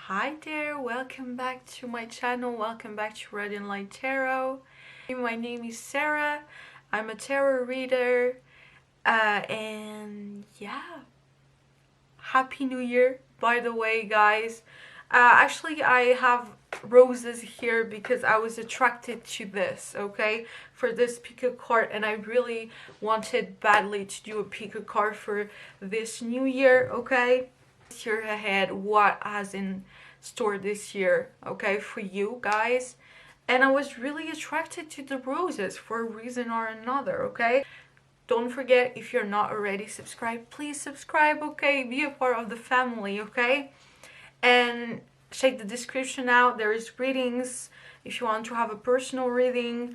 Hi there, welcome back to my channel, welcome back to 𝘸𝘢𝘯𝘶𝘠 Tarot. My name is Sarah, I'm a tarot reader, and yeah, Happy New Year, by the way, guys. Actually, I have roses here because I was attracted to this, okay, for this pick a card, and I really wanted badly to do a pick a card for this new year, okay? Year ahead, what has in store this year, okay, for you guys. And I was really attracted to the roses for a reason or another, okay? Don't forget, if you're not already subscribed, please subscribe, okay? Be a part of the family, okay? And check the description out. There is readings if you want to have a personal reading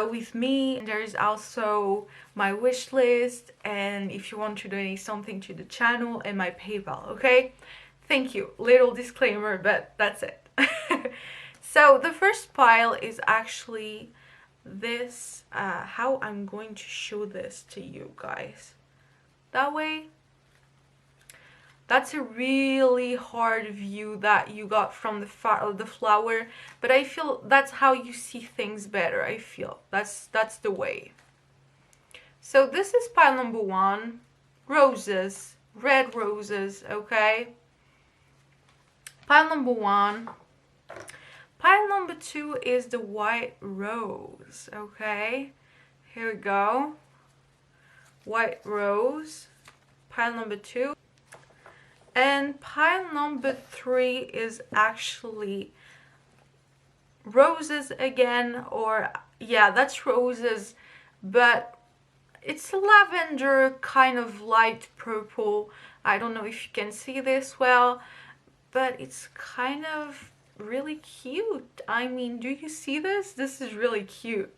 with me. There is also my wish list, and if you want to donate something to the channel, and my PayPal, okay? Thank you. Little disclaimer, but that's it. So the first pile is actually this, how I'm going to show this to you guys. That way, that's a really hard view that you got from the flower, but I feel that's how you see things better. I feel that's the way. So this is pile number 1, roses, red roses, okay? Pile number 1. Pile number 2 is the white rose, okay? Here we go. White rose, pile number 2. And pile number 3 is actually roses again, or yeah, that's roses, but it's a lavender kind of light purple. I don't know if you can see this well, but it's kind of really cute. I mean, do you see this? This is really cute.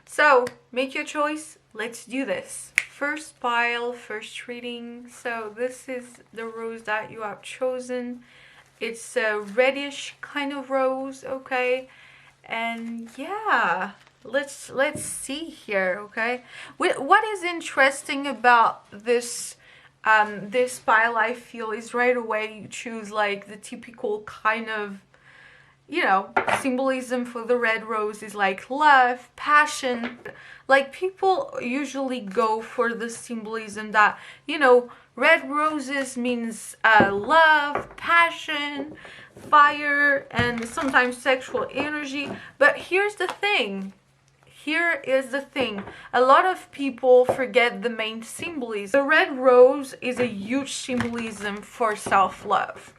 So make your choice. Let's do this. First pile, first reading. So this is the rose that you have chosen. It's a reddish kind of rose, okay? And yeah, let's see here, okay? What is interesting about this this pile, I feel, is right away you choose like the typical kind of, you know, symbolism for the red rose is like love, passion. Like, people usually go for the symbolism that, you know, red roses means love, passion, fire, and sometimes sexual energy. But here's the thing. Here is the thing. A lot of people forget the main symbolism. The red rose is a huge symbolism for self-love.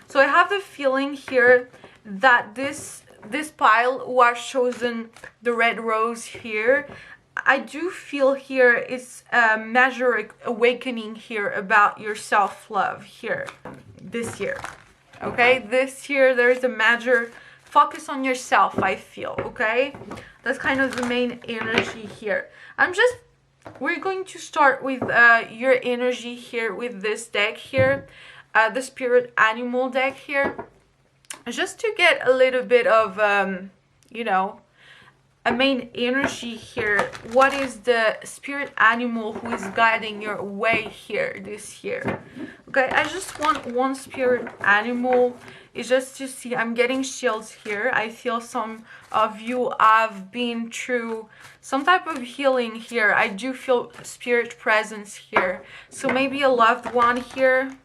So I have the feeling here that this pile was chosen the red rose here. I do feel here is a major awakening here about your self-love here this year, okay? This year there's a major focus on yourself, I feel, okay? That's kind of the main energy here. We're going to start with your energy here with this deck here, the spirit animal deck here, just to get a little bit of you know, a main energy here. What is the spirit animal who is guiding your way here this year? Okay, I just want one spirit animal. It's just to see. I'm getting shields here. I feel some of you have been through some type of healing here. I do feel spirit presence here. So maybe a loved one here.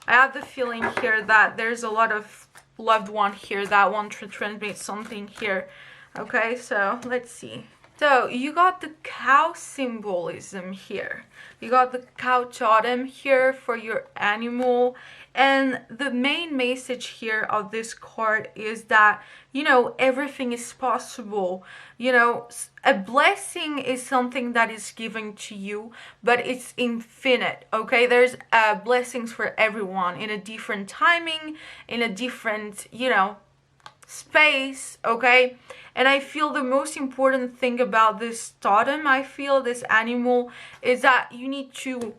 I have the feeling here that there's a lot of loved one here that want to transmit something here. Okay, so let's see. So you got the cow symbolism here. You got the cow totem here for your animal. And the main message here of this card is that, you know, everything is possible. You know, a blessing is something that is given to you, but it's infinite, okay? There's blessings for everyone in a different timing, in a different, you know, space, okay? And I feel the most important thing about this totem, I feel, this animal, is that you need to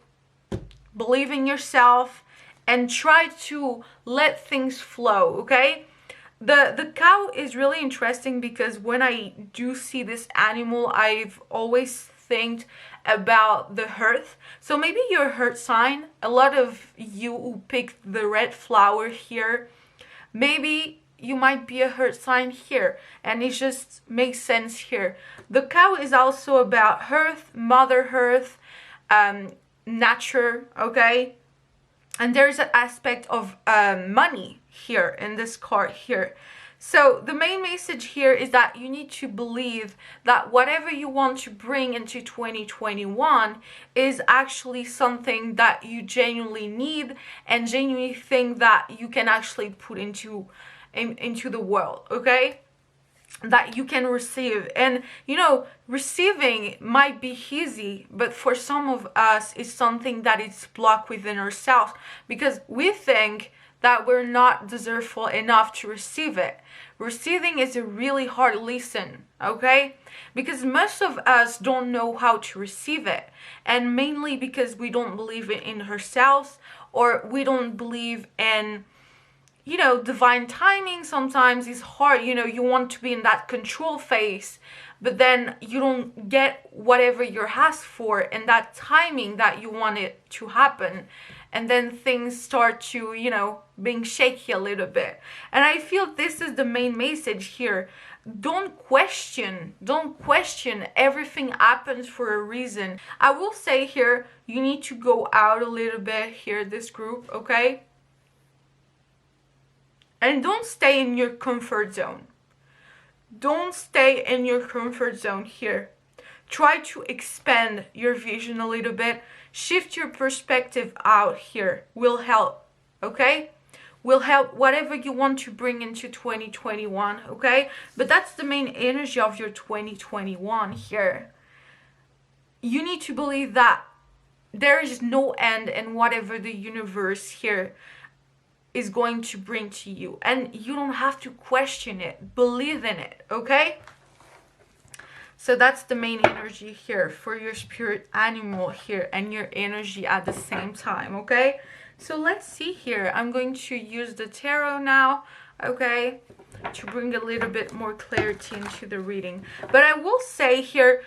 believe in yourself and try to let things flow, okay? The cow is really interesting because when I do see this animal, I've always think about the earth. So maybe your earth sign, a lot of you who picked the red flower here, maybe you might be a earth sign here, and it just makes sense here. The cow is also about earth, Mother Earth, nature, okay? And there's an aspect of money here in this card here. So the main message here is that you need to believe that whatever you want to bring into 2021 is actually something that you genuinely need and genuinely think that you can actually put into the world, okay? That you can receive. And you know, receiving might be easy, but for some of us it's something that is blocked within ourselves because we think that we're not deserving enough to receive it. Receiving is a really hard lesson, okay? Because most of us don't know how to receive it, and mainly because we don't believe in ourselves, or we don't believe in, you know, divine timing. Sometimes it's hard, you know, you want to be in that control phase, but then you don't get whatever you're asked for in that timing that you want it to happen. And then things start to, you know, being shaky a little bit. And I feel this is the main message here. Don't question. Everything happens for a reason. I will say here, you need to go out a little bit here, this group, okay? And don't stay in your comfort zone. Don't stay in your comfort zone here. Try to expand your vision a little bit. Shift your perspective out here. Will help, okay? Will help whatever you want to bring into 2021, okay? But that's the main energy of your 2021 here. You need to believe that there is no end in whatever the universe here is going to bring to you, and you don't have to question it. Believe in it, okay? So that's the main energy here for your spirit animal here and your energy at the same time, okay? So let's see here. I'm going to use the tarot now, okay, to bring a little bit more clarity into the reading. But I will say here,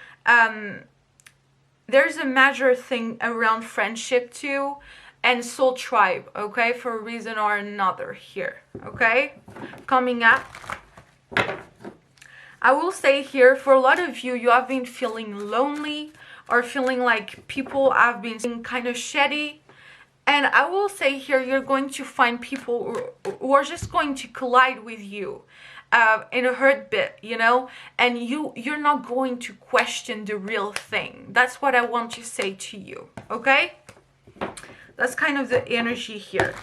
there's a major thing around friendship too, and soul tribe, okay, for a reason or another here, okay, coming up. I will say here, for a lot of you, you have been feeling lonely or feeling like people have been kind of shady. And I will say here, you're going to find people who are just going to collide with you in a hurt bit, you know, and you're not going to question the real thing. That's what I want to say to you, okay? That's kind of the energy here.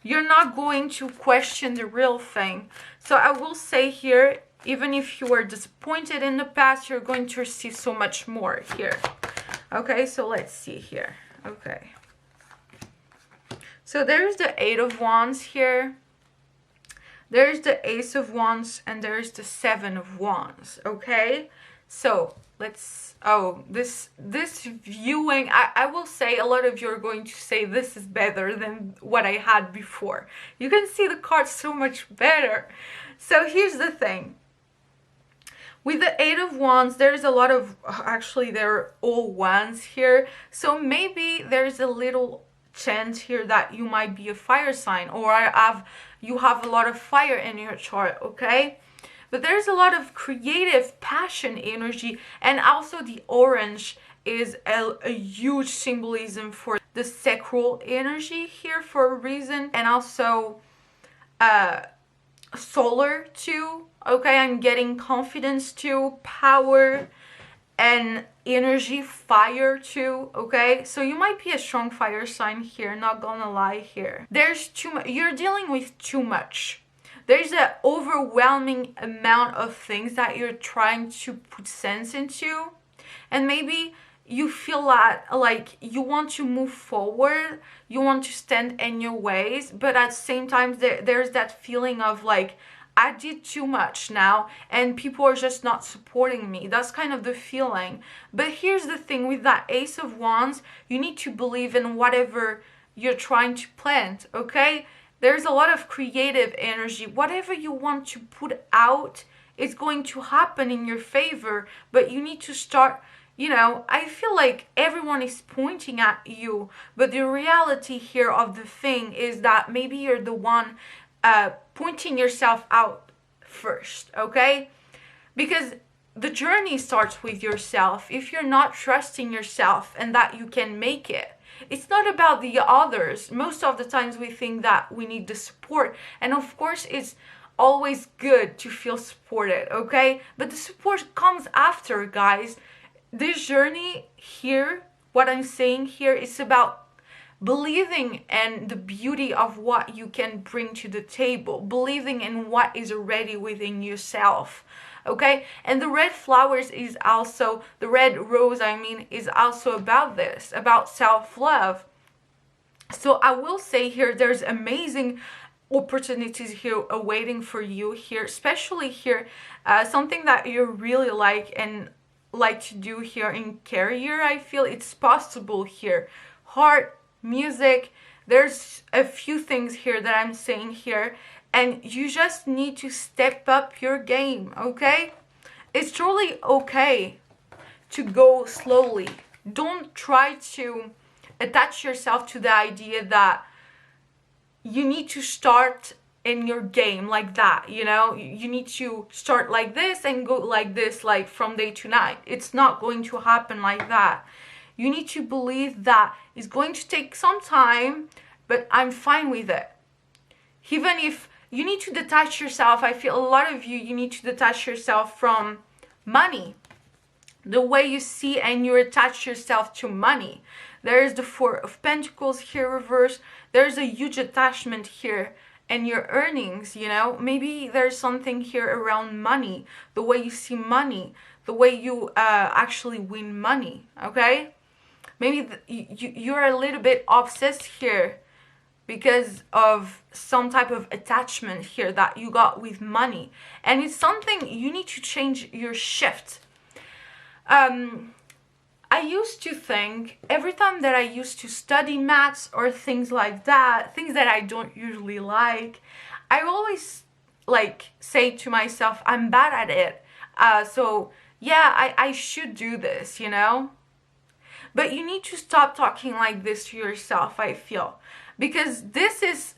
You're not going to question the real thing. So I will say here, even if you were disappointed in the past, you're going to receive so much more here. Okay, so let's see here. Okay. So there's the Eight of Wands here. There's the Ace of Wands, and there's the Seven of Wands. Okay, so let's, oh, this viewing, I will say a lot of you are going to say this is better than what I had before. You can see the cards so much better. So here's the thing. With the Eight of Wands, there's a lot of, actually they're all wands here. So maybe there's a little chance here that you might be a fire sign, or you have a lot of fire in your chart, okay? But there's a lot of creative passion energy, and also the orange is a huge symbolism for the sacral energy here for a reason, and also solar too, okay? I'm getting confidence too, power and energy, fire too, okay? So you might be a strong fire sign here, not gonna lie here. There's too much, you're dealing with too much. There's an overwhelming amount of things that you're trying to put sense into, and maybe you feel that like you want to move forward, you want to stand in your ways, but at the same time there's that feeling of like, I did too much now and people are just not supporting me. That's kind of the feeling. But here's the thing, with that Ace of Wands, you need to believe in whatever you're trying to plant, okay? There's a lot of creative energy. Whatever you want to put out is going to happen in your favor, but you need to start, you know, I feel like everyone is pointing at you, but the reality here of the thing is that maybe you're the one pointing yourself out first, okay? Because the journey starts with yourself. If you're not trusting yourself and that you can make it, it's not about the others. Most of the times we think that we need the support, and of course it's always good to feel supported, okay? But the support comes after, guys. This journey here, what I'm saying here, is about believing in the beauty of what you can bring to the table, believing in what is already within yourself, okay? And the red flowers is also, the red rose, I mean, is also about this, about self-love. So I will say here, there's amazing opportunities here awaiting for you here, especially here, something that you really like and like to do here in career. I feel it's possible here. Heart, music, there's a few things here that I'm saying here, and you just need to step up your game, okay? It's totally okay to go slowly. Don't try to attach yourself to the idea that you need to start in your game like that, you know? You need to start like this and go like this, like from day to night. It's not going to happen like that. You need to believe that it's going to take some time, but I'm fine with it. Even if you need to detach yourself, I feel a lot of you need to detach yourself from money. The way you see and you attach yourself to money. There's the Four of Pentacles here reversed. There's a huge attachment here and your earnings, you know. Maybe there's something here around money, the way you see money, the way you actually win money, okay? Maybe you're a little bit obsessed here because of some type of attachment here that you got with money. And it's something you need to change your shift. I used to think every time that I used to study maths or things like that, things that I don't usually like, I always like say to myself, I'm bad at it. So yeah, I should do this, you know? But you need to stop talking like this to yourself, I feel. Because this is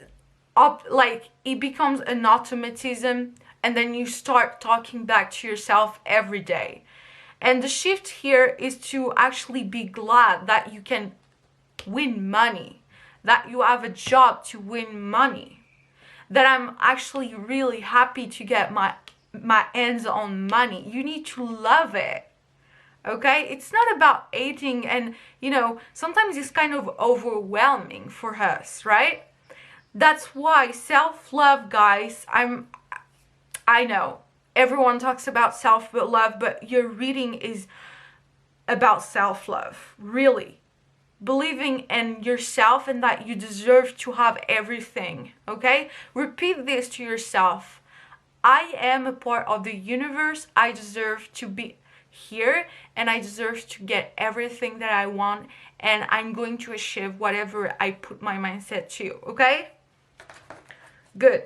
like, it becomes an automatism, and then you start talking back to yourself every day. And the shift here is to actually be glad that you can win money, that you have a job to win money, that I'm actually really happy to get my hands on money. You need to love it, okay? It's not about hating, and you know, sometimes it's kind of overwhelming for us, right? That's why self-love, guys, I know everyone talks about self-love, but your reading is about self-love, really. Believing in yourself and that you deserve to have everything, okay? Repeat this to yourself. I am a part of the universe. I deserve to be here, and I deserve to get everything that I want, and I'm going to achieve whatever I put my mindset to, okay? Good.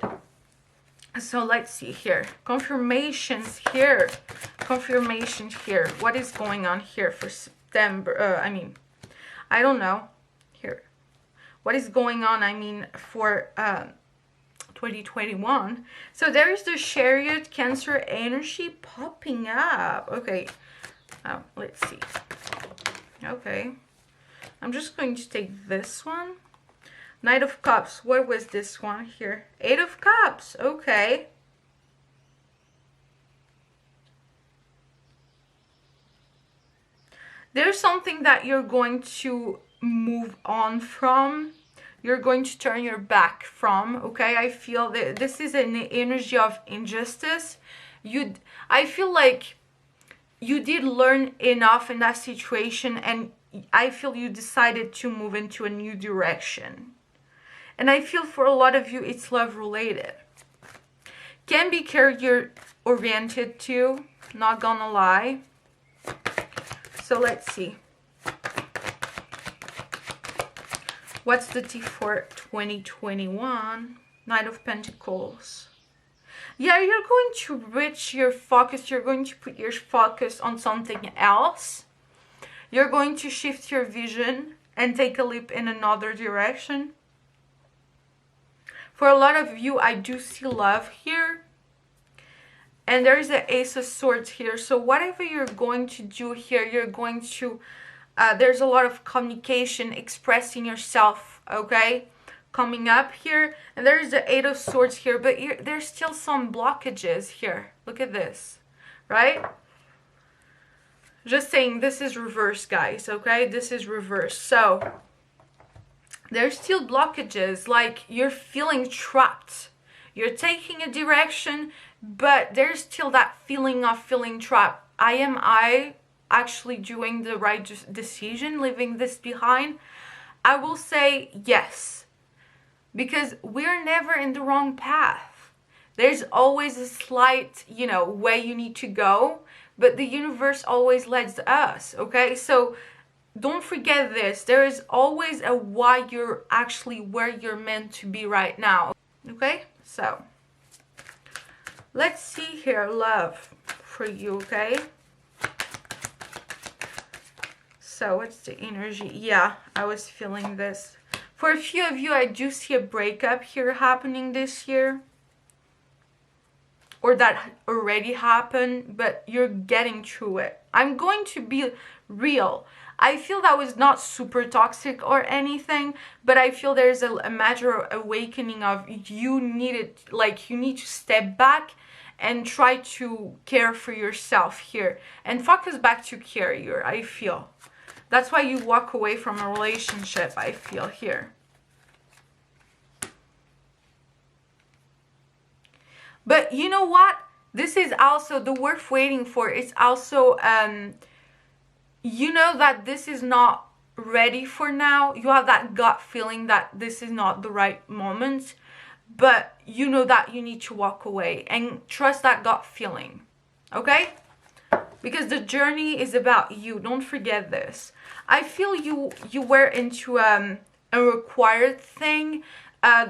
So let's see here. Confirmations here. Confirmations here. What is going on here for September? I don't know. Here. What is going on, for 2021? So there is the Chariot Cancer energy popping up. Okay. Let's see. Okay. I'm just going to take this one. Knight of Cups. What was this one here? Eight of Cups. Okay. There's something that you're going to move on from. You're going to turn your back from. Okay. I feel that this is an energy of injustice. I feel like you did learn enough in that situation, and I feel you decided to move into a new direction. And I feel for a lot of you, it's love related. Can be career oriented too, not gonna lie. So let's see. What's the tea for 2021? Knight of Pentacles. Yeah, you're going to reach your focus. You're going to put your focus on something else. You're going to shift your vision and take a leap in another direction. For a lot of you, I do see love here. And there is the Ace of Swords here. So whatever you're going to do here, you're going to, there's a lot of communication, expressing yourself, okay? Coming up here. And there is the Eight of Swords here. But there's still some blockages here. Look at this, right? Just saying, this is reverse, guys, okay? This is reverse. So there's still blockages, like you're feeling trapped. You're taking a direction, but there's still that feeling of feeling trapped. Am I actually doing the right decision, leaving this behind? I will say yes, because we're never in the wrong path. There's always a slight, way you need to go, but the universe always leads us, okay? So don't forget this. There is always a why you're actually where you're meant to be right now. Okay? So, let's see here, love for you, okay? So, what's the energy? Yeah, I was feeling this. For a few of you, I do see a breakup here happening this year. Or that already happened, but you're getting through it. I'm going to be real. I feel that was not super toxic or anything, but I feel there's a major awakening of you need to step back and try to care for yourself here and focus back to care here, I feel. That's why you walk away from a relationship, I feel here. But you know what? This is also the worth waiting for. It's also, you know that this is not ready for now. You have that gut feeling that this is not the right moment. But you know that you need to walk away and trust that gut feeling. Okay? Because the journey is about you. Don't forget this. I feel you were into a required thing.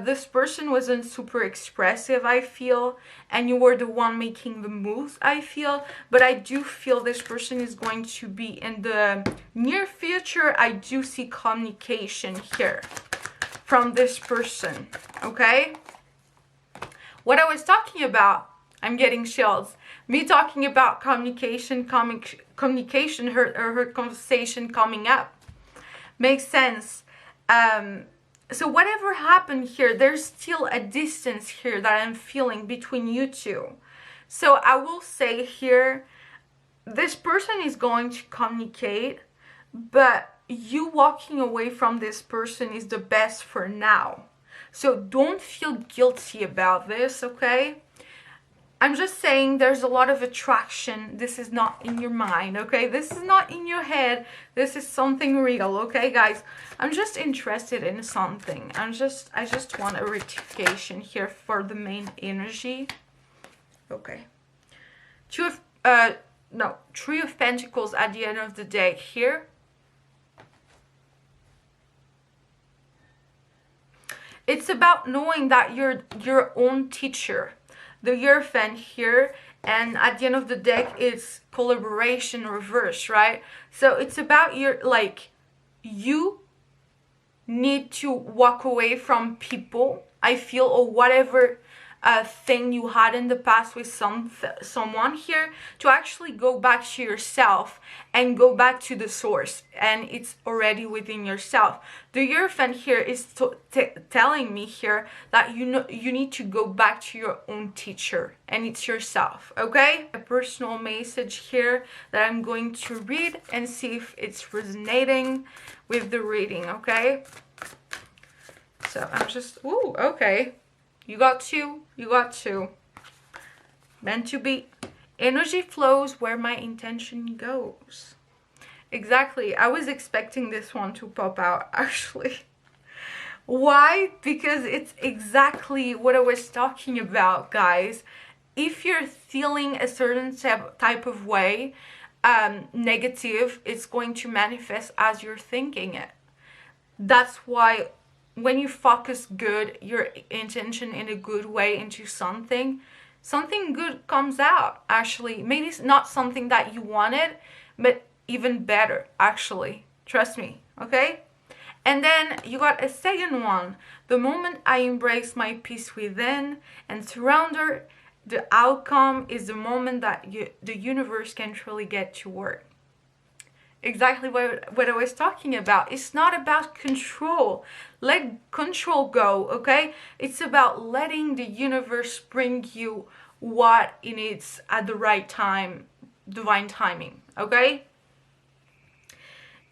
This person wasn't super expressive, I feel, and you were the one making the moves, I feel. But I do feel this person is going to be in the near future. I do see communication here from this person, okay? What I was talking about, I'm getting chills. Me talking about communication, her conversation coming up. Makes sense. So whatever happened here, there's still a distance here that I'm feeling between you two. So I will say here, this person is going to communicate, but you walking away from this person is the best for now. So don't feel guilty about this, okay? I'm just saying there's a lot of attraction. This is not in your mind, okay? This is not in your head. This is something real, okay, guys? I'm just interested in something. I just want a rectification here for the main energy. Okay. Three of Pentacles at the end of the day here. It's about knowing that you're your own teacher. The Hierophant here, and at the end of the deck it's collaboration reverse, right? So it's about you need to walk away from people, I feel, or whatever thing you had in the past with someone here, to actually go back to yourself and go back to the source, and it's already within yourself. The Hierophant here is telling me here that you need to go back to your own teacher, and it's yourself, okay? A personal message here that I'm going to read and see if it's resonating with the reading, okay? So I'm just, ooh, okay. You got two. Meant to be. Energy flows where my intention goes. Exactly. I was expecting this one to pop out, actually. Why? Because it's exactly what I was talking about, guys. If you're feeling a certain type of way, negative, it's going to manifest as you're thinking it. That's why when you focus good, your intention in a good way into something good comes out, actually. Maybe it's not something that you wanted, but even better, actually. Trust me, okay? And then you got a second one. The moment I embrace my peace within and surrender, the outcome is the moment that the universe can truly get to work. Exactly what I was talking about. It's not about control. Let control go, okay? It's about letting the universe bring you what it needs at the right time, divine timing, okay?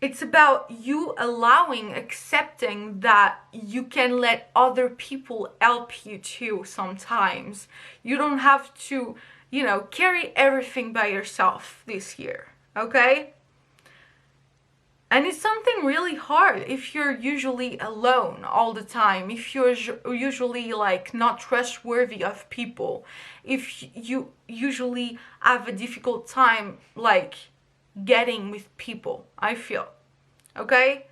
It's about you allowing, accepting that you can let other people help you too sometimes. You don't have to, carry everything by yourself this year, okay? And it's something really hard if you're usually alone all the time, if you're usually like not trustworthy of people, if you usually have a difficult time like getting with people, I feel, okay?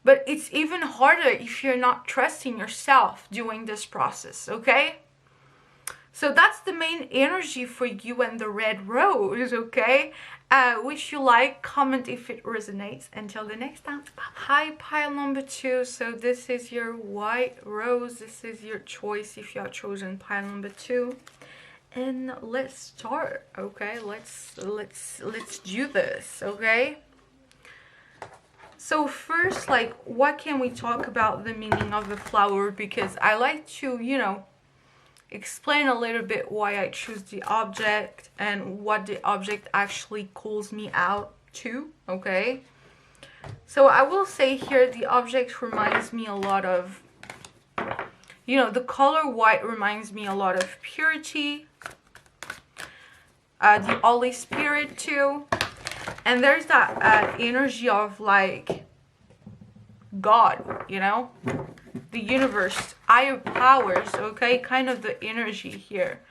But it's even harder if you're not trusting yourself during this process, okay? So that's the main energy for you and the red rose, okay? Wish you like, comment if it resonates. Until the next time. Hi, pile number 2. So this is your white rose. This is your choice if you have chosen pile number 2. And let's start, okay? Let's do this, okay? So first, like, what can we talk about the meaning of the flower? Because I like to, explain a little bit why I choose the object and what the object actually calls me out to, okay? So I will say here the object reminds me a lot of, the color white reminds me a lot of purity, the Holy Spirit too, and there's that energy of like God, the universe, higher powers, okay? Kind of the energy here.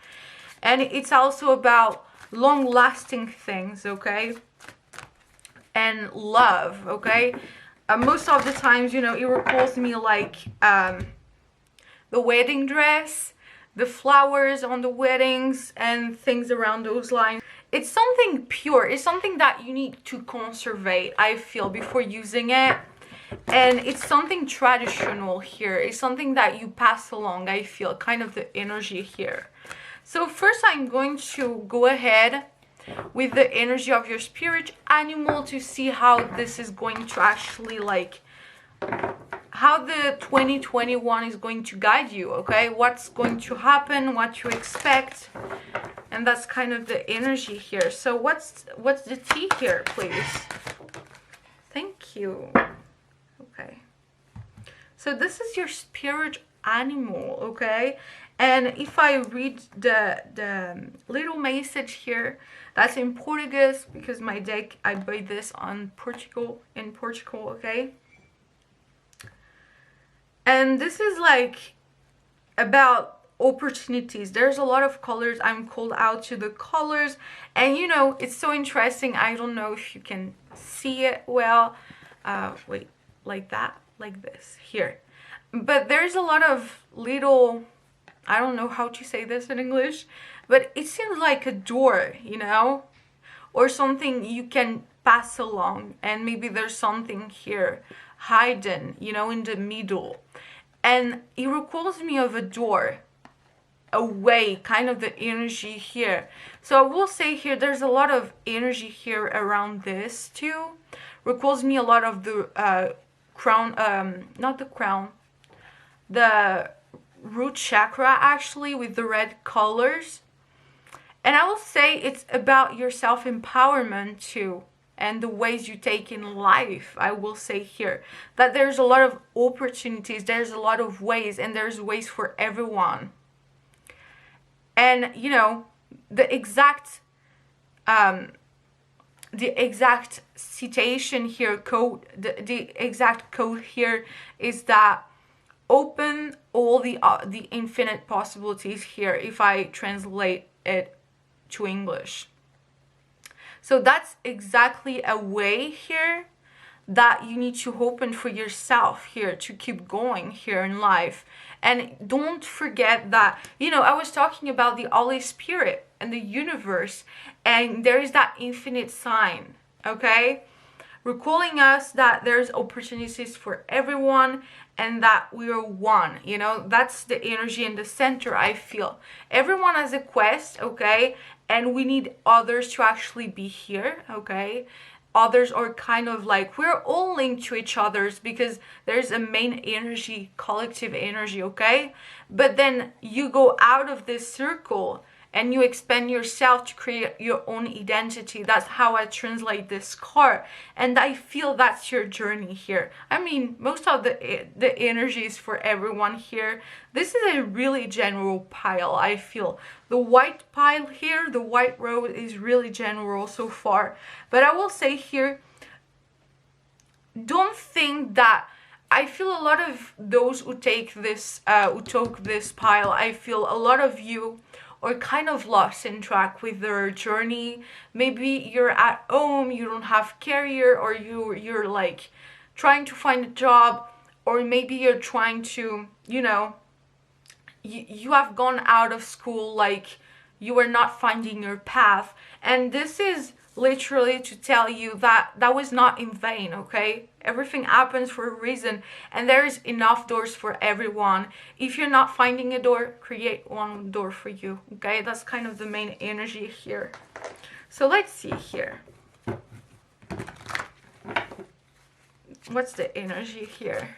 And it's also about long-lasting things, okay? And love, okay? Most of the times, it recalls me like the wedding dress, the flowers on the weddings, and things around those lines. It's something pure. It's something that you need to conserve, I feel, before using it. And it's something traditional here. It's something that you pass along, I feel, kind of the energy here. So first I'm going to go ahead with the energy of your spirit animal to see how this is going to actually like, how the 2021 is going to guide you, okay? What's going to happen, what to expect. And that's kind of the energy here. So what's the tea here, please? Thank you. Okay, so this is your spirit animal, okay? And if I read the little message here, that's in Portuguese, because my deck, I bought this in Portugal, okay? And this is like about opportunities. There's a lot of colors. I'm called out to the colors, and it's so interesting. I don't know if you can see it well. Wait. Like that, like this here, but there's a lot of little, I don't know how to say this in English, but it seems like a door, or something you can pass along, and maybe there's something here hidden, in the middle, and it recalls me of a door, a way, kind of the energy here. So I will say here there's a lot of energy here around this too. Recalls me a lot of the crown, not the crown, the root chakra, actually, with the red colors. And I will say it's about your self-empowerment too, and the ways you take in life. I will say here that there's a lot of opportunities, there's a lot of ways, and there's ways for everyone. And the exact citation here, code, the exact code here is that open all the infinite possibilities here, if I translate it to English. So that's exactly a way here that you need to open for yourself here to keep going here in life. And don't forget that, I was talking about the Holy Spirit and the universe, and there is that infinite sign, okay? Recalling us that there's opportunities for everyone and that we are one, you know? That's the energy in the center, I feel. Everyone has a quest, okay? And we need others to actually be here, okay? Others are kind of like, we're all linked to each other's because there's a main energy, collective energy, okay? But then you go out of this circle and you expand yourself to create your own identity. That's how I translate this card, and I feel that's your journey here. I mean, most of the energy is for everyone here. This is a really general pile, I feel. The white pile here, the white row, is really general so far, but I will say here, don't think that, I feel a lot of those who take this who took this pile, I feel a lot of you or kind of lost in track with their journey. Maybe you're at home, you don't have career, or you're like trying to find a job, or maybe you're trying to, you know, you have gone out of school, like you are not finding your path, and this is literally to tell you that that was not in vain, okay? Everything happens for a reason, and there's enough doors for everyone. If you're not finding a door, create one door for you, okay? That's kind of the main energy here. So let's see here. What's the energy here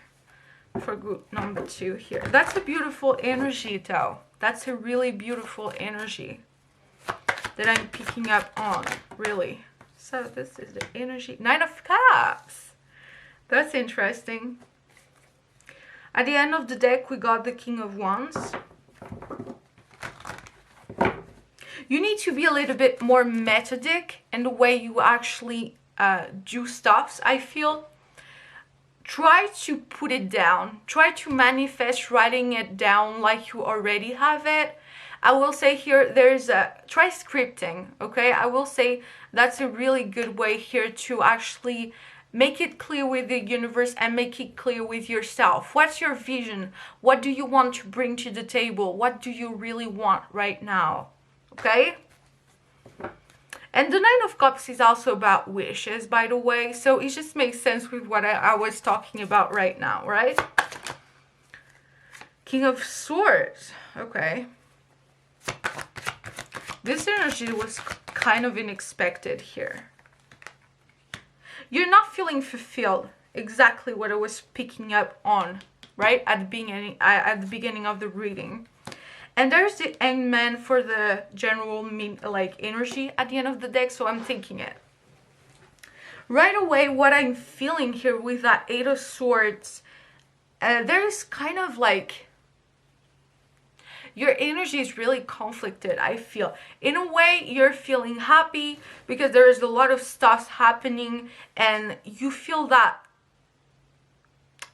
for group number 2 here? That's a beautiful energy though. That's a really beautiful energy that I'm picking up on, really. So this is the energy. 9 of Cups. That's interesting. At the end of the deck, we got the King of Wands. You need to be a little bit more methodic in the way you actually do stuffs, I feel. Try to put it down. Try to manifest writing it down like you already have it. I will say here, try scripting, okay? I will say that's a really good way here to actually make it clear with the universe and make it clear with yourself. What's your vision? What do you want to bring to the table? What do you really want right now, okay? And the 9 of Cups is also about wishes, by the way, so it just makes sense with what I was talking about right now, right? King of Swords, okay. This energy was kind of unexpected here. You're not feeling fulfilled, exactly what I was picking up on, right? At the beginning of the reading. And there's the Hanged Man for the general energy at the end of the deck, so I'm taking it. Right away, what I'm feeling here with that 8 of Swords, there's kind of like, your energy is really conflicted, I feel. In a way, you're feeling happy because there is a lot of stuff happening and you feel that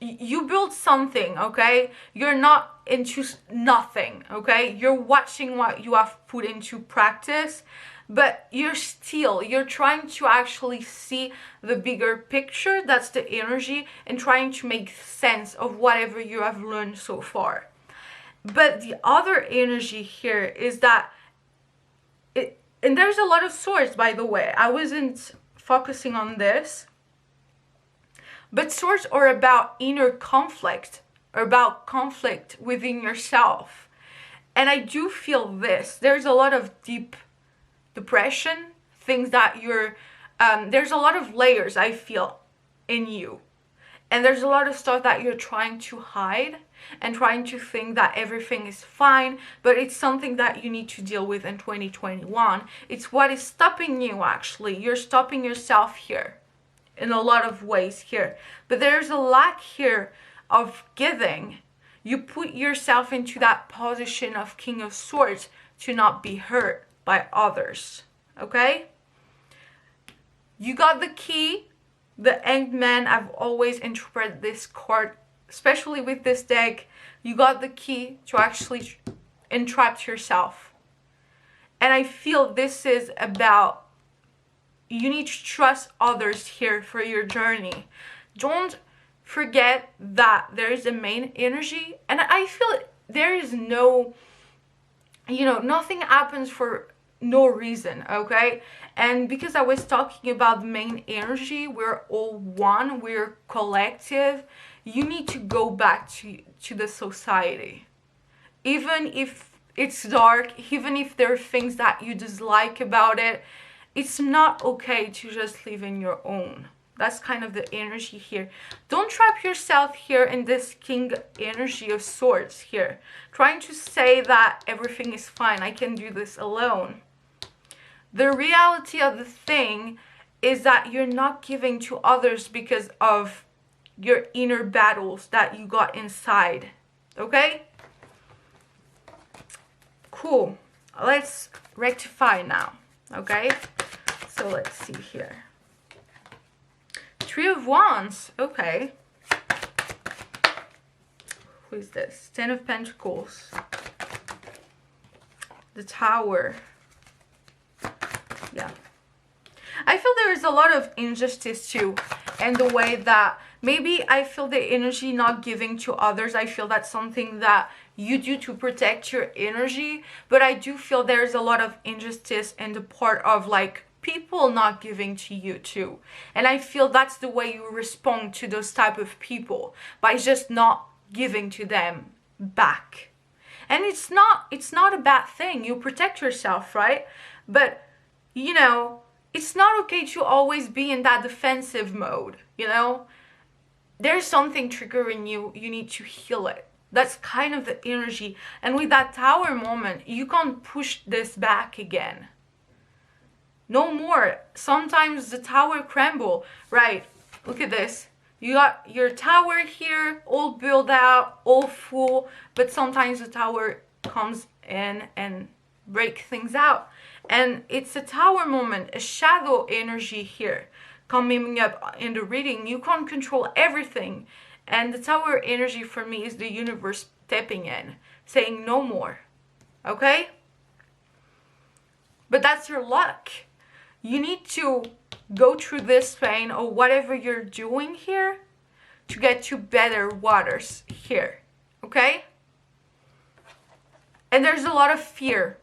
you build something, okay? You're not into nothing, okay? You're watching what you have put into practice, but you're trying to actually see the bigger picture. That's the energy, and trying to make sense of whatever you have learned so far. But the other energy here is that and there's a lot of swords, by the way. I wasn't focusing on this. But swords are about inner conflict, or about conflict within yourself. And I do feel this. There's a lot of deep depression, things that there's a lot of layers, I feel, in you. And there's a lot of stuff that you're trying to hide and trying to think that everything is fine, but it's something that you need to deal with in 2021. It's what is stopping you, actually. You're stopping yourself here in a lot of ways here. But there's a lack here of giving. You put yourself into that position of King of Swords to not be hurt by others, okay? You got the key. The Hanged Man, I've always interpreted this card, especially with this deck. You got the key to actually entrap yourself. And I feel this is about, you need to trust others here for your journey. Don't forget that there is a main energy. And I feel there is no, nothing happens for no reason, okay? And because I was talking about the main energy, we're all one, we're collective. You need to go back to the society, even if it's dark, even if there are things that you dislike about it. It's not okay to just live in your own. That's kind of the energy here. Don't trap yourself here in this king energy of swords here, trying to say that everything is fine, I can do this alone. The reality of the thing is that you're not giving to others because of your inner battles that you got inside, okay? Cool. Let's rectify now, okay? So let's see here. Three of Wands, okay. Who is this? Ten of Pentacles. The Tower. Yeah. I feel there is a lot of injustice too, and the way that maybe I feel the energy not giving to others. I feel that's something that you do to protect your energy, but I do feel there's a lot of injustice in the part of like people not giving to you too. And I feel that's the way you respond to those type of people, by just not giving to them back. And it's not a bad thing. You protect yourself, right? But you know, it's not okay to always be in that defensive mode, you know? There's something triggering you, you need to heal it. That's kind of the energy. And with that Tower moment, you can't push this back again. No more. Sometimes the tower crumble, right? Look at this. You got your tower here, all built out, all full, but sometimes the tower comes in and break things out. And it's a Tower moment, a shadow energy here coming up in the reading. You can't control everything. And the Tower energy for me is the universe stepping in, saying no more. Okay? But that's your luck. You need to go through this pain or whatever you're doing here to get to better waters here. Okay? And there's a lot of fear.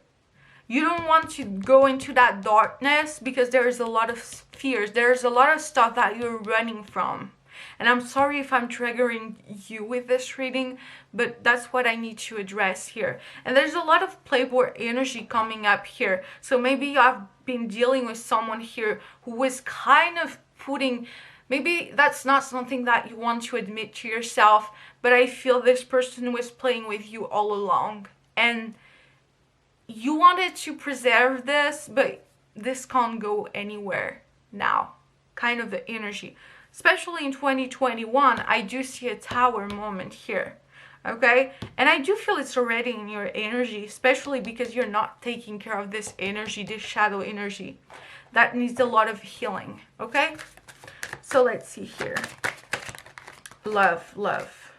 You don't want to go into that darkness because there's a lot of fears. There's a lot of stuff that you're running from. And I'm sorry if I'm triggering you with this reading, but that's what I need to address here. And there's a lot of Playboy energy coming up here. So maybe you have been dealing with someone here who was kind of putting, maybe that's not something that you want to admit to yourself, but I feel this person was playing with you all along. And you wanted to preserve this, but this can't go anywhere now. Kind of the energy. Especially in 2021, I do see a Tower moment here. Okay? And I do feel it's already in your energy, especially because you're not taking care of this energy, this shadow energy. That needs a lot of healing. Okay? So let's see here. Love, love.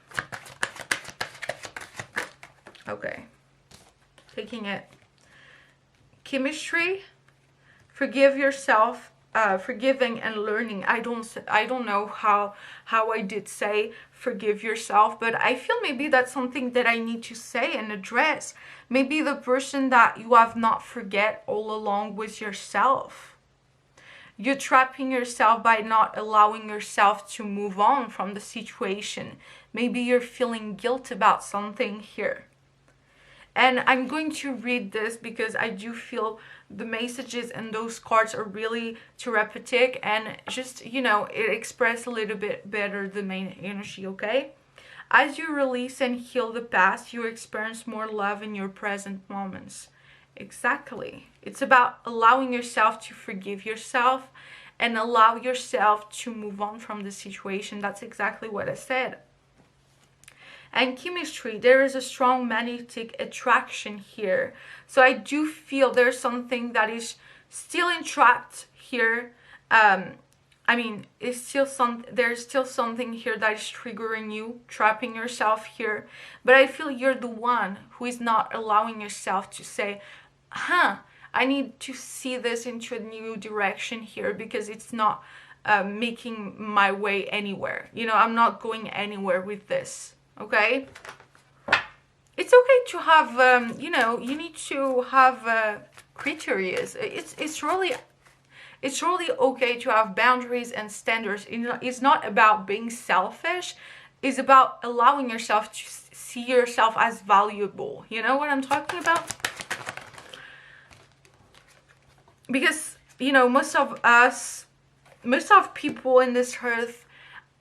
Okay. Taking it. Chemistry. Forgive yourself. Forgiving and learning. I don't know how I did say forgive yourself, but I feel maybe that's something that I need to say and address. Maybe the person that you have not forget all along was yourself. You're trapping yourself by not allowing yourself to move on from the situation. Maybe you're feeling guilt about something here. And I'm going to read this because I do feel the messages and those cards are really therapeutic and just, you know, it expresses a little bit better the main energy, okay? As you release and heal the past, you experience more love in your present moments. Exactly. It's about allowing yourself to forgive yourself and allow yourself to move on from the situation. That's exactly what I said. And chemistry, there is a strong magnetic attraction here. So I do feel there's something that is still entrapped here. I mean, there's still something here that is triggering you, trapping yourself here. But I feel you're the one who is not allowing yourself to say, I need to see this into a new direction here because it's not making my way anywhere. You know, I'm not going anywhere with this. Okay, it's okay to have, you know, you need to have creature he is. It's really okay to have boundaries and standards. You know, it's not about being selfish. It's about allowing yourself to see yourself as valuable. You know what I'm talking about? Because, you know, most of people in this earth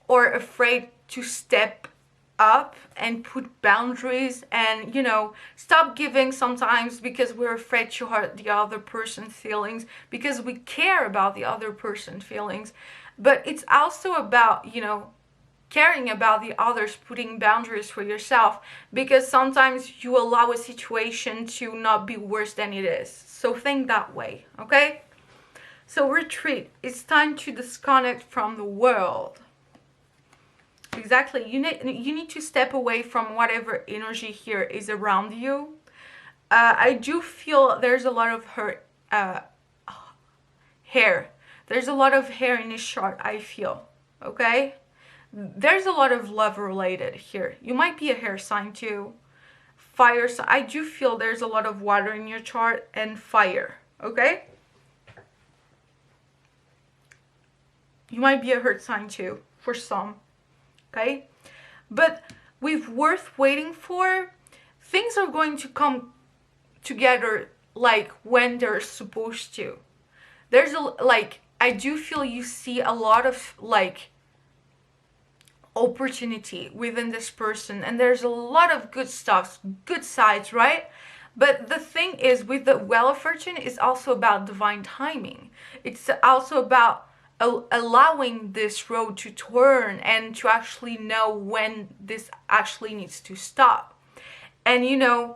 are afraid to step up and put boundaries and, you know, stop giving sometimes because we're afraid to hurt the other person's feelings, because we care about the other person's feelings. But it's also about, you know, caring about the others, putting boundaries for yourself, because sometimes you allow a situation to not be worse than it is. So think that way, okay? So retreat. It's time to disconnect from the world. Exactly. You need to step away from whatever energy here is around you. I do feel there's a lot of hair. There's a lot of hair in this chart, I feel. Okay? There's a lot of love related here. You might be a hair sign too. Fire sign. I do feel there's a lot of water in your chart and fire. Okay? You might be a earth sign too, for some. Okay? But with worth waiting for, things are going to come together like when they're supposed to. There's I do feel you see a lot of opportunity within this person, and there's a lot of good stuff, good sides, right? But the thing is, with the Wheel of Fortune, is also about divine timing. It's also about allowing this road to turn and to actually know when this actually needs to stop. And you know,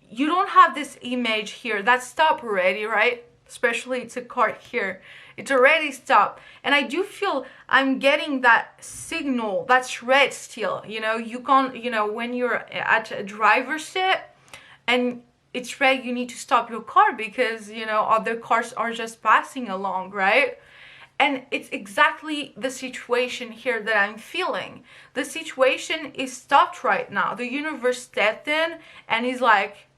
you don't have this image here that stopped already, right? Especially it's a card here. It's already stopped. And I do feel I'm getting that signal that's red still. You know, you can't, you know, when you're at a driver's seat and it's red, you need to stop your car because, you know, other cars are just passing along, right? And it's exactly the situation here that I'm feeling. The situation is stopped right now. The universe stepped in and is like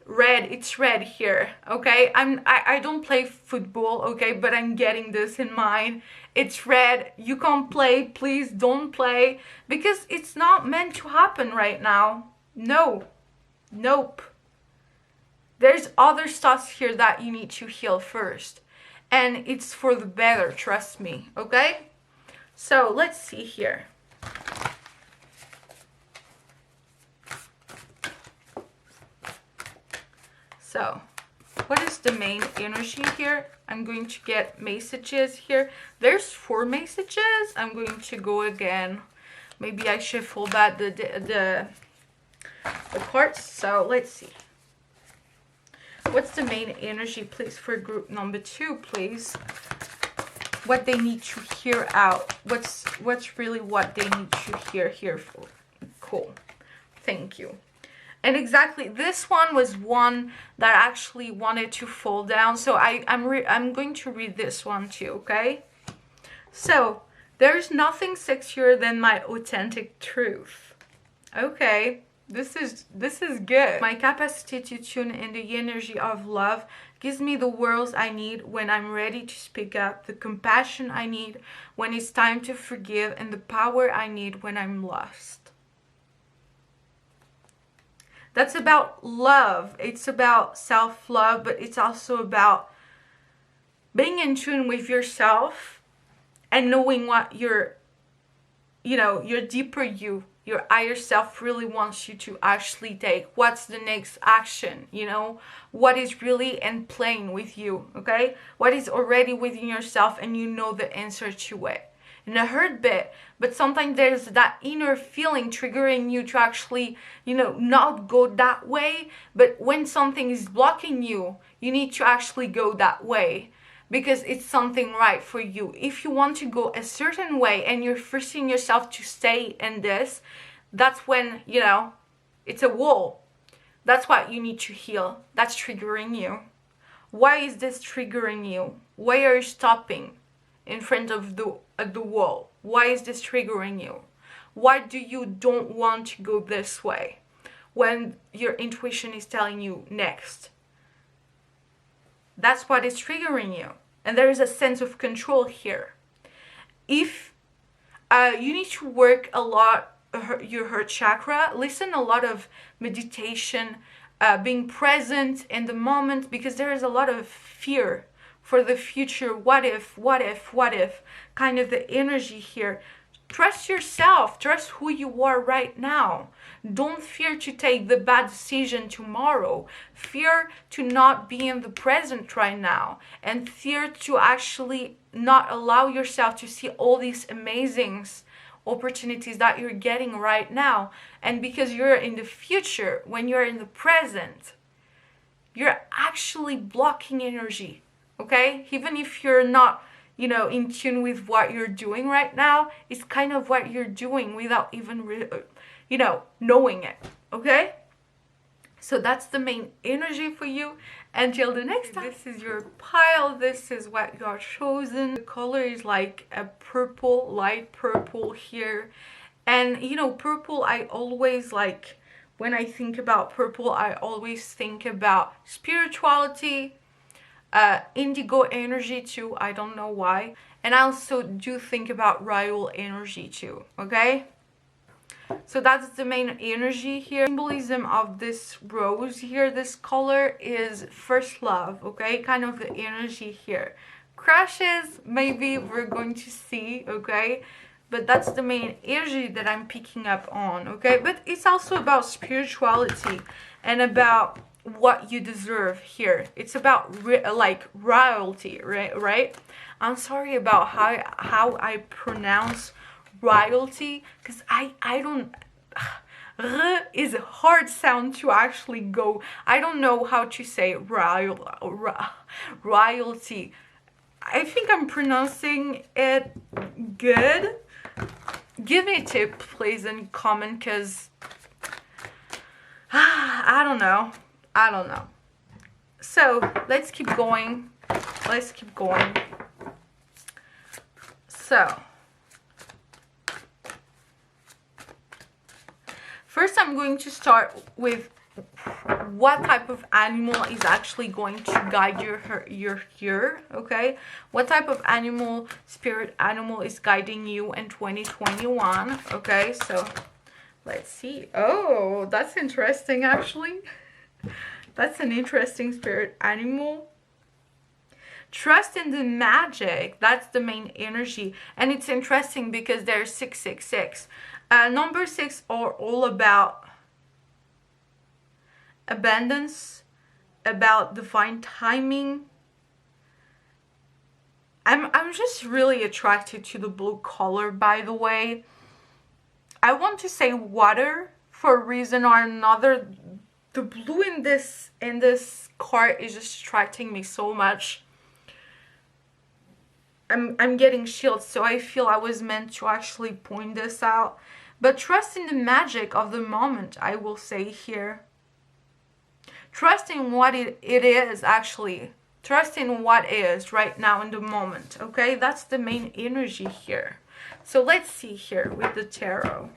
red, it's red here, okay? I don't play football, okay, but I'm getting this in mind. It's red, you can't play, please don't play, because it's not meant to happen right now. No, nope. There's other stuff here that you need to heal first, and it's for the better, trust me, okay? So let's see here. So, what is the main energy here? I'm going to get messages here. There's 4 messages. I'm going to go again. Maybe I shuffle back the cards. So, let's see. What's the main energy, please, for group number 2, please? What they need to hear out. What's really what they need to hear here for? Cool. Thank you. And exactly, this one was one that actually wanted to fall down. So I'm going to read this one too, okay? So, there is nothing sexier than my authentic truth. Okay, this is good. My capacity to tune in the energy of love gives me the words I need when I'm ready to speak up, the compassion I need when it's time to forgive, and the power I need when I'm lost. That's about love. It's about self-love, but it's also about being in tune with yourself and knowing what your deeper you, your higher self really wants you to actually take. What's the next action, you know? What is really in playing with you, okay? What is already within yourself and you know the answer to it. And it hurt bit, but sometimes there's that inner feeling triggering you to actually, you know, not go that way. But when something is blocking you, you need to actually go that way because it's something right for you. If you want to go a certain way and you're forcing yourself to stay in this, that's when, you know, it's a wall. That's what you need to heal. That's triggering you. Why is this triggering you? Why are you stopping in front of the wall? Why is this triggering you? Why do you don't want to go this way? when your intuition is telling you next. That's what is triggering you. And there is a sense of control here. If you need to work a lot your heart chakra, listen a lot of meditation, being present in the moment, because there is a lot of fear for the future. What if kind of the energy here. Trust yourself, trust who you are right now. Don't fear to take the bad decision tomorrow. Fear to not be in the present right now, and fear to actually not allow yourself to see all these amazing opportunities that you're getting right now. And because you're in the future, when you're in the present, you're actually blocking energy, okay? Even if you're not, you know, in tune with what you're doing right now, it's kind of what you're doing without even, you know, knowing it, okay? So that's the main energy for you. Until the next time. This is your pile. This is what you are chosen. The color is like a purple, light purple here. And, you know, purple, I always like, when I think about purple, I always think about spirituality, indigo energy too, I don't know why. And I also do think about royal energy too, okay? So that's the main energy here. Symbolism of this rose here, this color, is first love, okay? Kind of the energy here. Crushes, maybe we're going to see, okay? But that's the main energy that I'm picking up on, okay? But it's also about spirituality and about what you deserve here. It's about like royalty, right? I'm sorry about how I pronounce royalty, because I don't R is a hard sound to actually go. I don't know how to say royalty. I think I'm pronouncing it good. Give me a tip, please, in comment, because I don't know. So let's keep going. So first, I'm going to start with what type of animal is actually going to guide your here, okay? What type of animal, spirit animal, is guiding you in 2021, okay? So let's see. Oh, that's interesting, actually. That's an interesting spirit animal. Trust in the magic. That's the main energy. And it's interesting because there's 666. Number 6 are all about abundance, about divine timing. I'm just really attracted to the blue color, by the way. I want to say water for a reason or another. The blue in this card is just attracting me so much. I'm getting chills, so I feel I was meant to actually point this out. But trust in the magic of the moment, I will say here. Trust in what it is, actually. Trust in what is right now in the moment, okay? That's the main energy here. So let's see here with the tarot.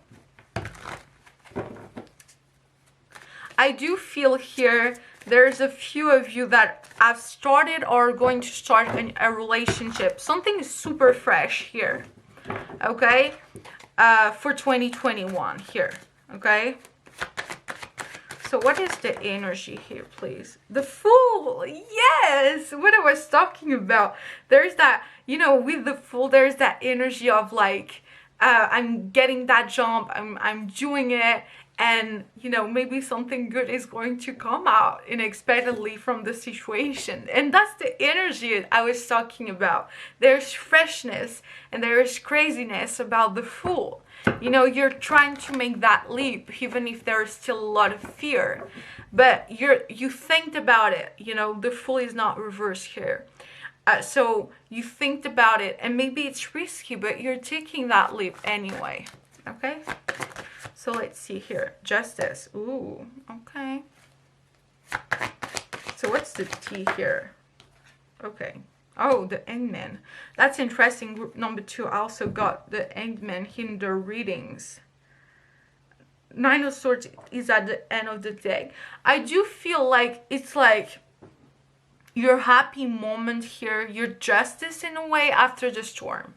I do feel here there's a few of you that have started or are going to start a relationship. Something super fresh here, okay? For 2021 here, okay? So what is the energy here, please? The Fool, yes! What I was talking about. There's that, you know, with the Fool, there's that energy of like, I'm getting that jump, I'm doing it, and, you know, maybe something good is going to come out unexpectedly from the situation. And that's the energy I was talking about. There's freshness and there is craziness about the Fool. You know, you're trying to make that leap, even if there is still a lot of fear. But you think about it, you know, the Fool is not reversed here. So you think about it, and maybe it's risky, but you're taking that leap anyway, okay? So let's see here. Justice. Ooh, okay. So what's the T here? Okay. Oh, the Hangman. That's interesting. Group number 2 also got the Hangman in their readings. Nine of Swords is at the end of the deck. I do feel like it's like your happy moment here, your justice in a way after the storm.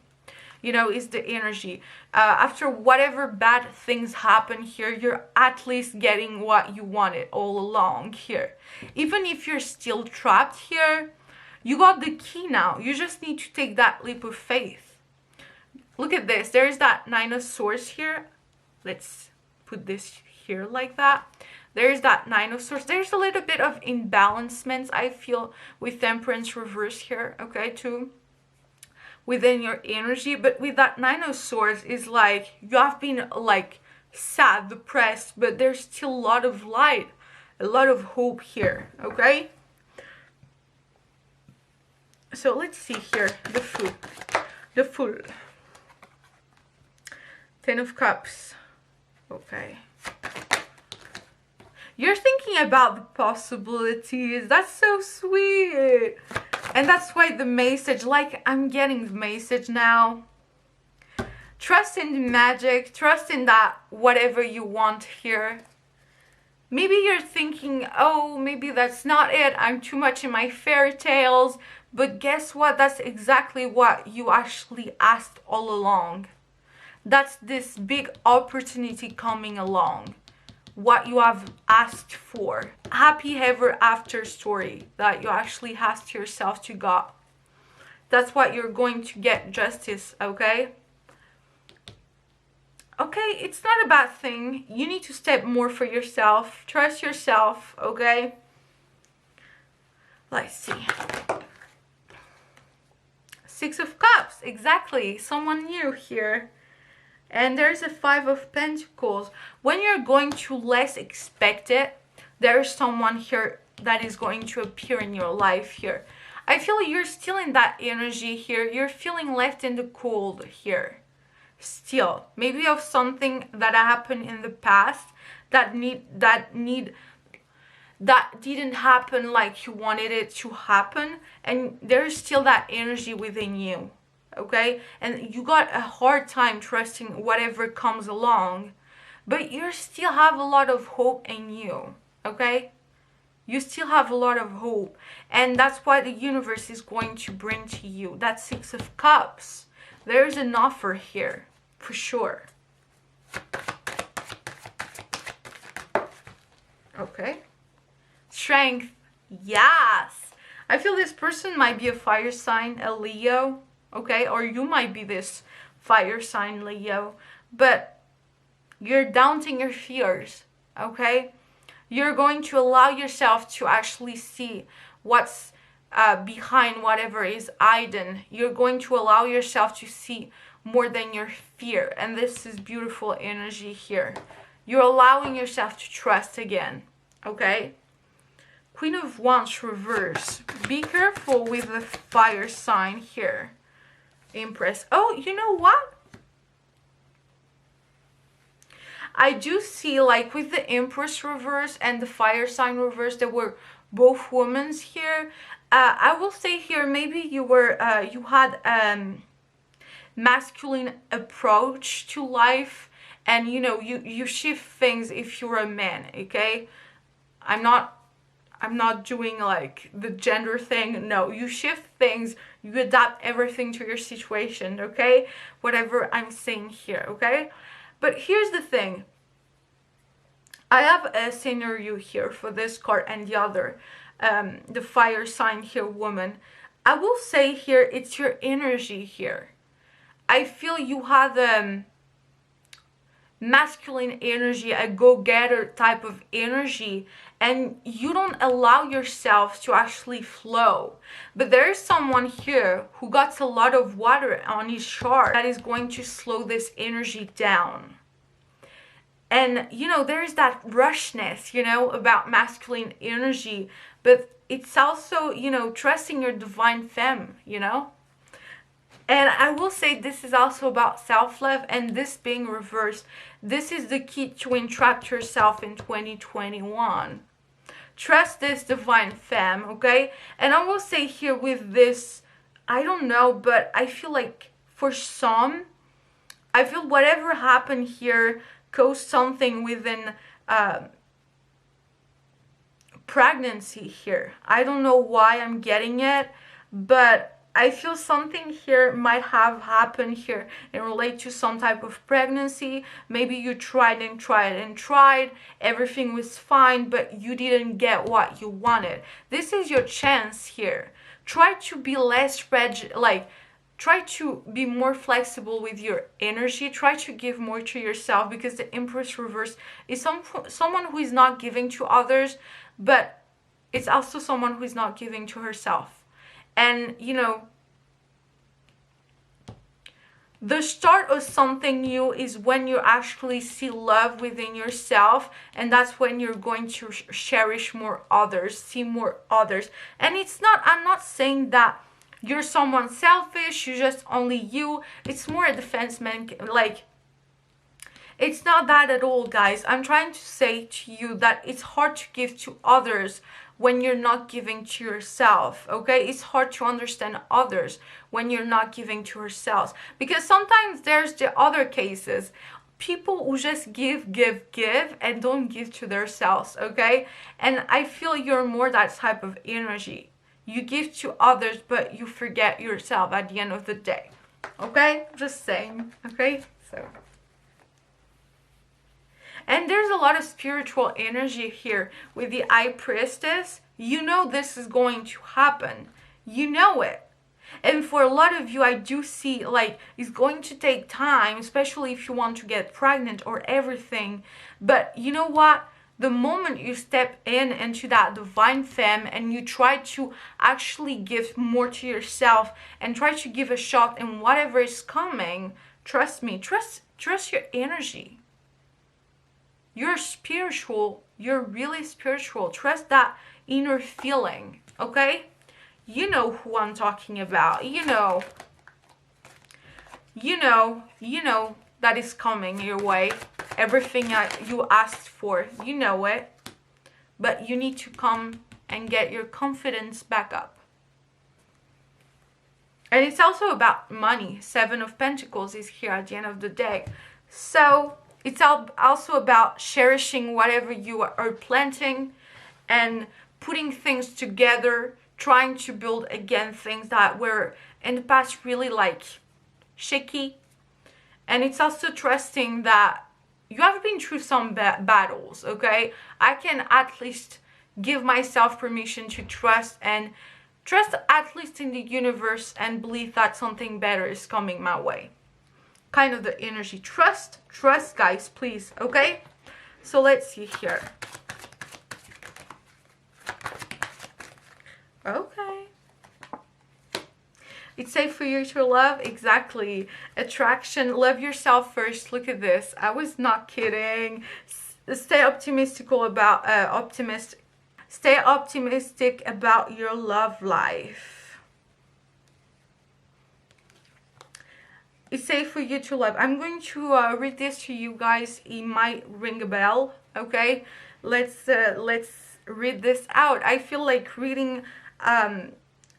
You know, is the energy. After whatever bad things happen here, you're at least getting what you wanted all along here. Even if you're still trapped here, you got the key now. You just need to take that leap of faith. Look at this. There's that Nine of Swords here. Let's put this here like that. There's that Nine of Swords. There's a little bit of imbalancements, I feel, with Temperance reverse here, okay, too, within your energy. But with that Nine of Swords, is like you have been like sad, depressed, but there's still a lot of light, a lot of hope here, okay? So let's see here, the Fool. Ten of Cups, okay. You're thinking about the possibilities. That's so sweet. And that's why the message, like I'm getting the message now. Trust in the magic. Trust in that whatever you want here. Maybe you're thinking, oh, maybe that's not it. I'm too much in my fairy tales. But guess what? That's exactly what you actually asked all along. That's this big opportunity coming along. What you have asked for. Happy ever after story that you actually asked yourself to God. That's what you're going to get, justice, okay? Okay, it's not a bad thing. You need to step more for yourself. Trust yourself, okay? Let's see. Six of Cups, exactly. Someone new here. And there's a Five of Pentacles. When you're going to less expect it, there's someone here that is going to appear in your life here. I feel you're still in that energy here. You're feeling left in the cold here. Still. Maybe of something that happened in the past that didn't happen like you wanted it to happen. And there's still that energy within you. Okay, and you got a hard time trusting whatever comes along, but you still have a lot of hope in you, okay? You still have a lot of hope, and that's what the universe is going to bring to you. That Six of Cups. There's an offer here, for sure. Okay. Strength. Yes. I feel this person might be a fire sign, a Leo. Okay, or you might be this fire sign, Leo, but you're doubting your fears, okay? You're going to allow yourself to actually see what's behind whatever is hidden. You're going to allow yourself to see more than your fear, and this is beautiful energy here. You're allowing yourself to trust again, okay? Queen of Wands reverse. Be careful with the fire sign here. Empress. Oh, you know what? I do see, like, with the Empress reverse and the fire sign reverse, there were both women here. I will say here, maybe you had masculine approach to life, and you know, you shift things if you're a man, okay? I'm not doing like the gender thing. No, you shift things, you adapt everything to your situation, okay? Whatever I'm saying here, okay? But here's the thing. I have a scenario here for this card and the other, the fire sign here, woman. I will say here, it's your energy here. I feel you have masculine energy, a go-getter type of energy, and you don't allow yourself to actually flow. But there is someone here who got a lot of water on his chart that is going to slow this energy down. And you know, there's that rushness, you know, about masculine energy, but it's also, you know, trusting your divine femme, you know. And I will say this is also about self-love, and this being reversed, this is the key to entrap yourself in 2021. Trust this divine femme, okay? And I will say here with this, I don't know, but I feel like for some, I feel whatever happened here caused something within pregnancy here. I don't know why I'm getting it, but I feel something here might have happened here and relate to some type of pregnancy. Maybe you tried and tried and tried, everything was fine, but you didn't get what you wanted. This is your chance here. Try to be less rigid, like try to be more flexible with your energy. Try to give more to yourself, because the Empress reverse is someone who is not giving to others, but it's also someone who is not giving to herself. And, you know, the start of something new is when you actually see love within yourself, and that's when you're going to cherish more others, see more others. And it's not, I'm not saying that you're someone selfish, you're just only you. It's more a defense mechanism, like, it's not that at all, guys. I'm trying to say to you that it's hard to give to others when you're not giving to yourself, okay? It's hard to understand others when you're not giving to yourselves. Because sometimes there's the other cases. People who just give, and don't give to themselves, okay? And I feel you're more that type of energy. You give to others, but you forget yourself at the end of the day, okay? Just saying, okay? So... and there's a lot of spiritual energy here with the High Priestess. You know this is going to happen. You know it. And for a lot of you, I do see, like, it's going to take time, especially if you want to get pregnant or everything. But you know what? The moment you step into that divine femme and you try to actually give more to yourself and try to give a shot in whatever is coming, trust me, trust your energy. You're spiritual. You're really spiritual. Trust that inner feeling, okay? You know who I'm talking about. You know that is coming your way. Everything you asked for, you know it. But you need to come and get your confidence back up. And it's also about money. 7 of Pentacles is here at the end of the day. So... it's also about cherishing whatever you are planting and putting things together, trying to build again things that were in the past really like shaky. And it's also trusting that you have been through some battles, okay? I can at least give myself permission to trust at least in the universe and believe that something better is coming my way. Kind of the energy. Trust, guys, please, okay? So let's see here. Okay. It's safe for you to love. Exactly. Attraction. Love yourself first. Look at this. I was not kidding. Stay optimistic about your love life. It's safe for you to love. I'm going to read this to you guys. It might ring a bell, okay? Let's read this out. I feel like reading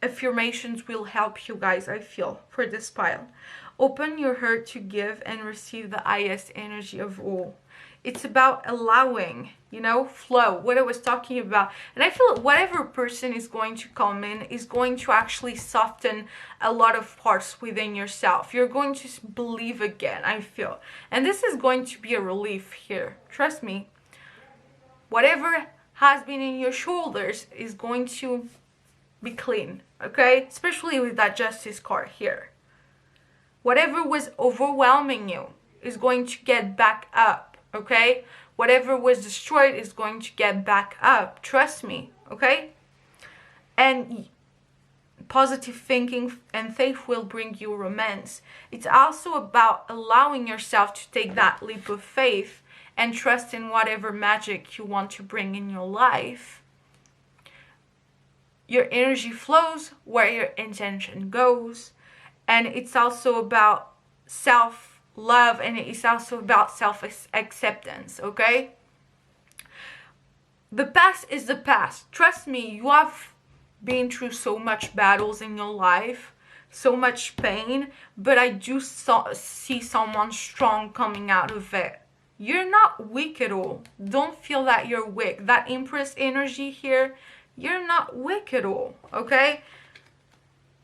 affirmations will help you guys, I feel, for this pile. Open your heart to give and receive the highest energy of all. It's about allowing, you know, flow, what I was talking about. And I feel whatever person is going to come in is going to actually soften a lot of parts within yourself. You're going to believe again, I feel. And this is going to be a relief here. Trust me. Whatever has been in your shoulders is going to be clean, okay? Especially with that Justice card here. Whatever was overwhelming you is going to get back up, okay? Whatever was destroyed is going to get back up. Trust me, okay? And positive thinking and faith will bring you romance. It's also about allowing yourself to take that leap of faith and trust in whatever magic you want to bring in your life. Your energy flows where your intention goes. And it's also about self-love, and it's also about self-acceptance, okay? The past is the past. Trust me, you have been through so much battles in your life, so much pain, but I do see someone strong coming out of it. You're not weak at all. Don't feel that you're weak. That Empress energy here, you're not weak at all, okay?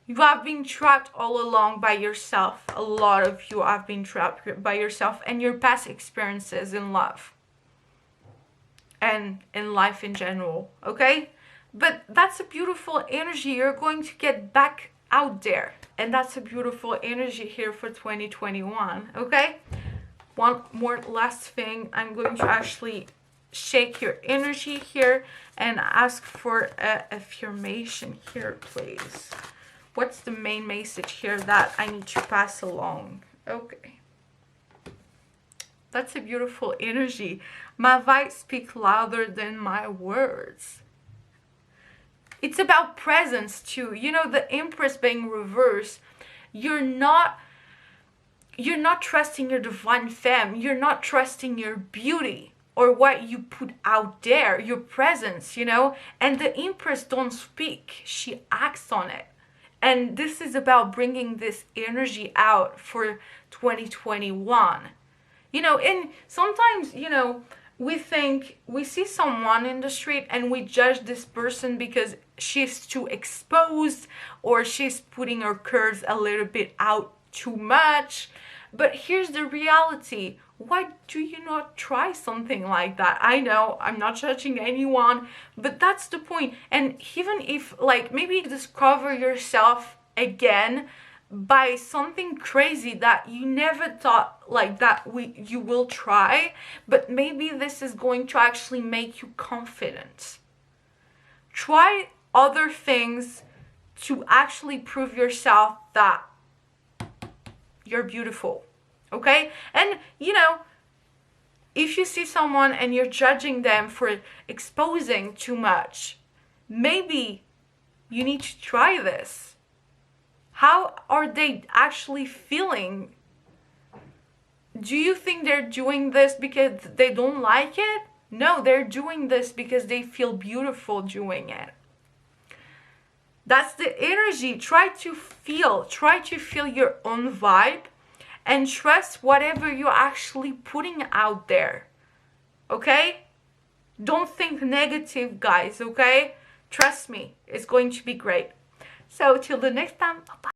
You have been trapped all along by yourself. A lot of you have been trapped by yourself and your past experiences in love and in life in general, okay? But that's a beautiful energy. You're going to get back out there. And that's a beautiful energy here for 2021, okay? One more last thing. I'm going to actually shake your energy here and ask for a affirmation here, please. What's the main message here that I need to pass along? Okay. That's a beautiful energy. My vibes speak louder than my words. It's about presence too. You know, the Empress being reversed, you're not trusting your divine femme. You're not trusting your beauty or what you put out there, your presence, you know. And the Empress don't speak. She acts on it. And this is about bringing this energy out for 2021. You know, and sometimes, you know, we see someone in the street and we judge this person because she's too exposed or she's putting her curves a little bit out too much. But here's the reality. Why do you not try something like that? I know I'm not judging anyone, but that's the point. And even if, like, maybe you discover yourself again by something crazy that you never thought like that you will try, but maybe this is going to actually make you confident. Try other things to actually prove yourself that you're beautiful, okay? And you know, if you see someone and you're judging them for exposing too much, maybe you need to try this. How are they actually feeling? Do you think they're doing this because they don't like it? No, they're doing this because they feel beautiful doing it. That's the energy. Try to feel your own vibe and trust whatever you're actually putting out there. Okay? Don't think negative, guys, okay? Trust me, it's going to be great. So till the next time, bye-bye.